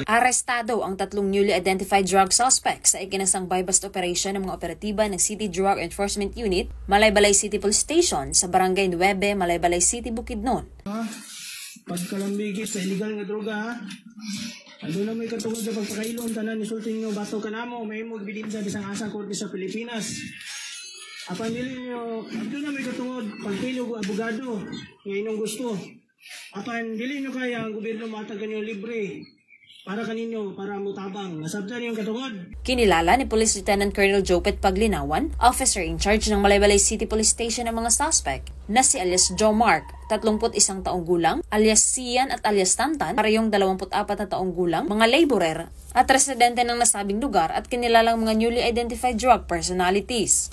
Arestado ang tatlong newly identified drug suspects sa ikinasang buy-bust operation ng mga operatiba ng City Drug Enforcement Unit, Malaybalay City Police Station sa Barangay 9, Malaybalay City, Bukidnon. Pagkalambigit sa illegal nga droga, ha? Ano na may katungod sa pagpakailon, tanan ni sulting nyo, bato ka na mo, may magbidin sa bisang asang korte sa Pilipinas. Apan nilin nyo, ano na may katungod, pagpilog o abogado, ngayon ang gusto. Apan dili nyo kaya ang gobyerno matagan nyo libre para kaninyo, para mutabang. Nasabta niyo ang katungod. Kinilala ni Police Lieutenant Colonel Jopet Paglinawan, officer in charge ng Malaybalay City Police Station ng mga suspect, na si alias Joe Mark, 31 taong gulang, alias Sian at alias Tantan, parehong 24 na taong gulang, mga laborer at residente ng nasabing lugar at kinilalang mga newly identified drug personalities.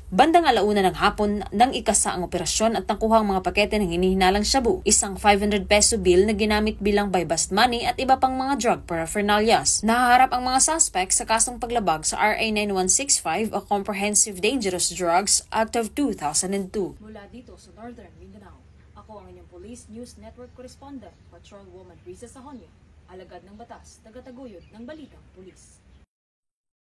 Bandang 1:00 ng hapon nang ikasa ang operasyon at nakuha ang mga pakete ng hinihinalang shabu, isang 500 peso bill na ginamit bilang buy-bust money at iba pang mga drug paraphernalias. Nahaharap ang mga suspect sa kasong paglabag sa RA 9165 o Comprehensive Dangerous Drugs Act of 2002. Mula dito sa Northern Mindanao, ako ang inyong Police News Network Correspondent, Patrolwoman Risa Sahonyo, alagad ng batas, tagataguyod ng Balitang Pulis.